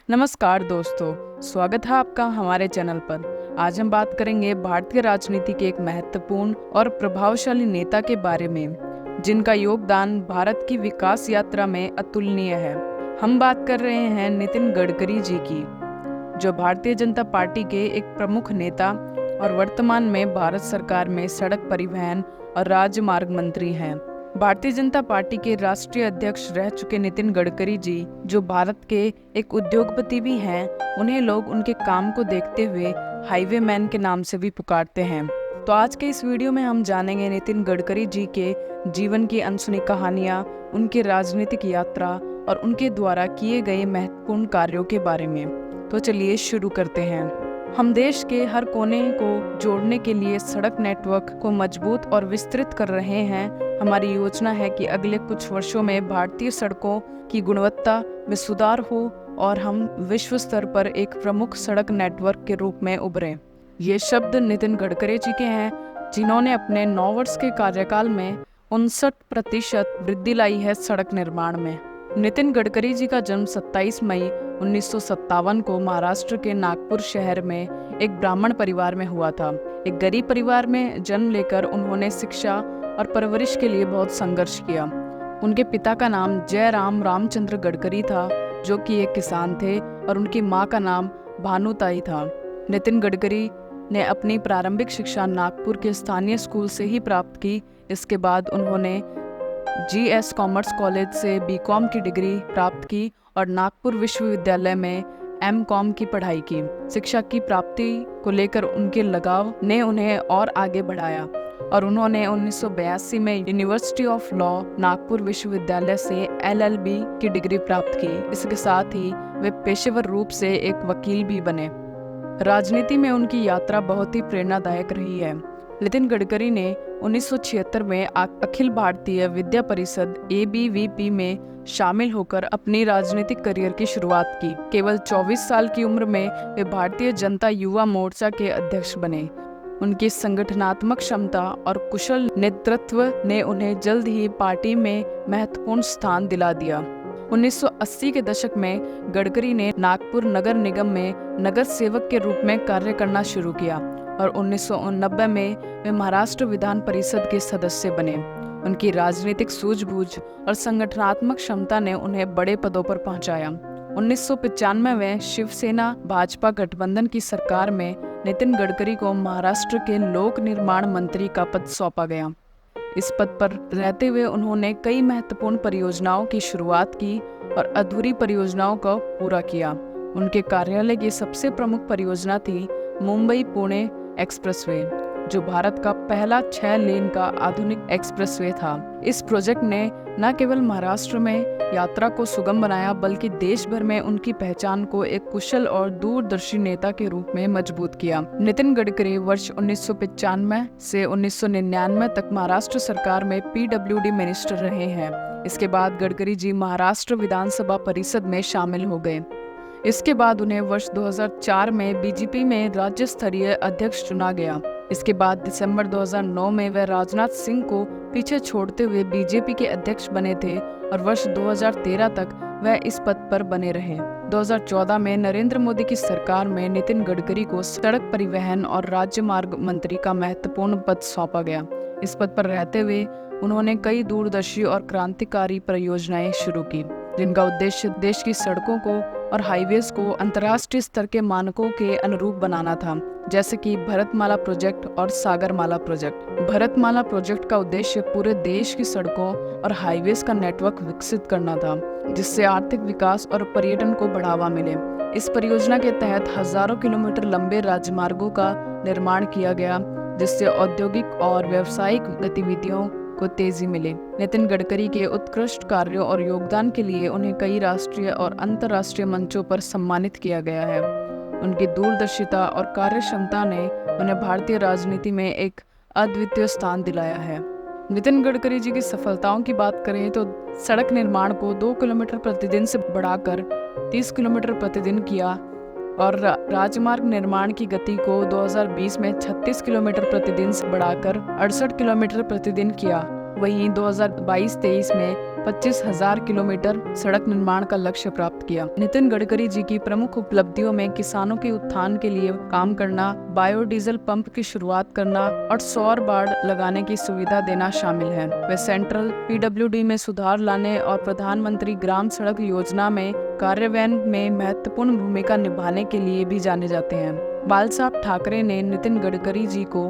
नमस्कार दोस्तों, स्वागत है आपका हमारे चैनल पर। आज हम बात करेंगे भारतीय राजनीति के एक महत्वपूर्ण और प्रभावशाली नेता के बारे में, जिनका योगदान भारत की विकास यात्रा में अतुलनीय है। हम बात कर रहे हैं नितिन गडकरी जी की, जो भारतीय जनता पार्टी के एक प्रमुख नेता और वर्तमान में भारत सरकार में सड़क परिवहन और राजमार्ग मंत्री हैं। भारतीय जनता पार्टी के राष्ट्रीय अध्यक्ष रह चुके नितिन गडकरी जी, जो भारत के एक उद्योगपति भी हैं, उन्हें लोग उनके काम को देखते हुए हाईवे मैन के नाम से भी पुकारते हैं। तो आज के इस वीडियो में हम जानेंगे नितिन गडकरी जी के जीवन की अनसुनी कहानियां, उनकी राजनीतिक यात्रा और उनके द्वारा किए गए महत्वपूर्ण कार्यों के बारे में। तो चलिए शुरू करते हैं। हम देश के हर कोने को जोड़ने के लिए सड़क नेटवर्क को मजबूत और विस्तृत कर रहे हैं। हमारी योजना है कि अगले कुछ वर्षों में भारतीय सड़कों की गुणवत्ता में सुधार हो और हम विश्व स्तर पर एक प्रमुख सड़क नेटवर्क के रूप में उभरें। ये शब्द नितिन गडकरी जी के हैं, जिन्होंने अपने 9 वर्ष के कार्यकाल में 59% वृद्धि लाई है सड़क निर्माण में। नितिन गडकरी जी का जन्म 27 मई 1957 को महाराष्ट्र के नागपुर शहर में एक ब्राह्मण परिवार में हुआ था। एक गरीब परिवार में जन्म लेकर उन्होंने शिक्षा और परवरिश के लिए बहुत संघर्ष किया। उनके पिता का नाम जयराम रामचंद्र गडकरी था, जो कि एक किसान थे, और उनकी मां का नाम भानुताई था। नितिन गडकरी ने अपनी प्रारंभिक शिक्षा नागपुर के स्थानीय स्कूल से ही प्राप्त की। इसके बाद उन्होंने GS कॉमर्स कॉलेज से BCom की डिग्री प्राप्त की और नागपुर विश्वविद्यालय में MCom की पढ़ाई की। शिक्षा की प्राप्ति को लेकर उनके लगाव ने उन्हें और आगे बढ़ाया और उन्होंने 1982 में यूनिवर्सिटी ऑफ लॉ नागपुर विश्वविद्यालय से LLB की डिग्री प्राप्त की। इसके साथ ही वे पेशेवर रूप से एक वकील भी बने। राजनीति में उनकी यात्रा बहुत ही प्रेरणादायक रही है। नितिन गडकरी ने 1976 में अखिल भारतीय विद्या परिषद ABVP में शामिल होकर अपनी राजनीतिक करियर की शुरुआत की। केवल 24 साल की उम्र में वे भारतीय जनता युवा मोर्चा के अध्यक्ष बने। उनकी संगठनात्मक क्षमता और कुशल नेतृत्व ने उन्हें जल्द ही पार्टी में महत्वपूर्ण स्थान दिला दिया। 1980 के दशक में गडकरी ने नागपुर नगर निगम में नगर सेवक के रूप में कार्य करना शुरू किया और 1989 में वे महाराष्ट्र विधान परिषद के सदस्य बने। उनकी राजनीतिक सूझबूझ और संगठनात्मक क्षमता ने उन्हें बड़े पदों पर पहुंचाया। 1995 में शिवसेना भाजपा गठबंधन की सरकार में नितिन गडकरी को महाराष्ट्र के लोक निर्माण मंत्री का पद सौंपा गया। इस पद पर रहते हुए उन्होंने कई महत्वपूर्ण परियोजनाओं की शुरुआत की और अधूरी परियोजनाओं को पूरा किया। उनके कार्यालय की सबसे प्रमुख परियोजना थी मुंबई पुणे एक्सप्रेसवे, जो भारत का पहला 6 लेन का आधुनिक एक्सप्रेसवे था। इस प्रोजेक्ट ने न केवल महाराष्ट्र में यात्रा को सुगम बनाया, बल्कि देश भर में उनकी पहचान को एक कुशल और दूरदर्शी नेता के रूप में मजबूत किया। नितिन गडकरी वर्ष 1995 से 1999 तक महाराष्ट्र सरकार में PWD मिनिस्टर रहे हैं। इसके बाद गडकरी जी महाराष्ट्र विधानसभा परिषद में शामिल हो गए। इसके बाद उन्हें वर्ष 2004 में BJP में राज्य स्तरीय अध्यक्ष चुना गया। इसके बाद दिसंबर 2009 में वह राजनाथ सिंह को पीछे छोड़ते हुए BJP के अध्यक्ष बने थे और वर्ष 2013 तक वह इस पद पर बने रहे। 2014 में नरेंद्र मोदी की सरकार में नितिन गडकरी को सड़क परिवहन और राजमार्ग मंत्री का महत्वपूर्ण पद सौंपा गया। इस पद पर रहते हुए उन्होंने कई दूरदर्शी और क्रांतिकारी परियोजनाएं शुरू की, जिनका उद्देश्य देश की सड़कों को और हाईवेज को अंतर्राष्ट्रीय स्तर के मानकों के अनुरूप बनाना था, जैसे कि भरतमाला प्रोजेक्ट और सागरमाला प्रोजेक्ट। भरतमाला प्रोजेक्ट का उद्देश्य पूरे देश की सड़कों और हाईवेज का नेटवर्क विकसित करना था, जिससे आर्थिक विकास और पर्यटन को बढ़ावा मिले। इस परियोजना के तहत हजारों किलोमीटर लंबे राजमार्गों का निर्माण किया गया, जिससे औद्योगिक और व्यावसायिक गतिविधियों को तेजी मिले। नितिन गडकरी के उत्कृष्ट कार्यों और योगदान के लिए उन्हें कई राष्ट्रीय और अंतर्राष्ट्रीय मंचों पर सम्मानित किया गया है। उनकी दूरदर्शिता और कार्य क्षमता ने उन्हें भारतीय राजनीति में एक अद्वितीय स्थान दिलाया है। नितिन गडकरी जी की सफलताओं की बात करें तो सड़क निर्माण को 2 किलोमीटर प्रतिदिन से बढ़ाकर 30 किलोमीटर प्रतिदिन किया और राजमार्ग निर्माण की गति को 2020 में 36 किलोमीटर प्रतिदिन से बढ़ाकर 68 किलोमीटर प्रतिदिन किया। वहीं 2022-23 में 25,000 किलोमीटर सड़क निर्माण का लक्ष्य प्राप्त किया। नितिन गडकरी जी की प्रमुख उपलब्धियों में किसानों के उत्थान के लिए काम करना, बायोडीजल पंप की शुरुआत करना और सौर बाढ़ लगाने की सुविधा देना शामिल है। वे सेंट्रल PWD में सुधार लाने और प्रधानमंत्री ग्राम सड़क योजना में कार्यान्वयन में महत्वपूर्ण भूमिका निभाने के लिए भी जाने जाते हैं। बाल साहब ठाकरे ने नितिन गडकरी जी को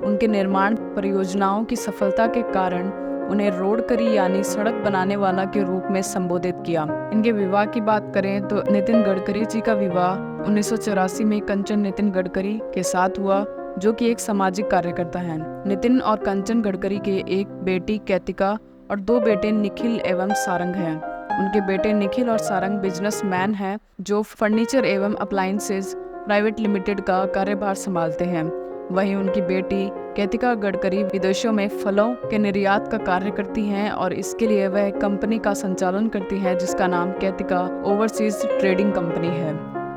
उनके निर्माण परियोजनाओं की सफलता के कारण उन्हें रोडकरी यानी सड़क बनाने वाला के रूप में संबोधित किया। इनके विवाह की बात करें तो नितिन गडकरी जी का विवाह 1984 में कंचन नितिन गडकरी के साथ हुआ, जो कि एक सामाजिक कार्यकर्ता हैं। नितिन और कंचन गडकरी के एक बेटी कैतिका और 2 बेटे निखिल एवं सारंग हैं। उनके बेटे निखिल और सारंग बिजनेसमैन हैं जो फर्नीचर एवं अप्लायंसेज प्राइवेट लिमिटेड का कार्यभार संभालते हैं। वहीं उनकी बेटी कैतिका गडकरी विदेशों में फलों के निर्यात का कार्य करती हैं और इसके लिए वह कंपनी का संचालन करती हैं जिसका नाम कैतिका ओवरसीज ट्रेडिंग कंपनी है।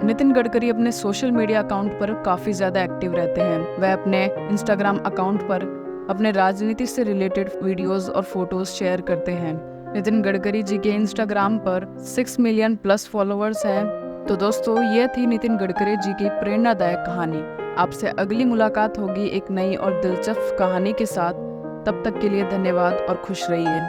नितिन गडकरी अपने सोशल मीडिया अकाउंट पर काफी ज्यादा एक्टिव रहते हैं। वह अपने इंस्टाग्राम अकाउंट पर अपने राजनीति से रिलेटेड वीडियोस और फोटोज शेयर करते हैं। नितिन गडकरी जी के इंस्टाग्राम पर 6 मिलियन प्लस फॉलोअर्स हैं। तो दोस्तों, यह थी नितिन गडकरी जी की प्रेरणादायक कहानी। आपसे अगली मुलाकात होगी एक नई और दिलचस्प कहानी के साथ। तब तक के लिए धन्यवाद और खुश रहिए।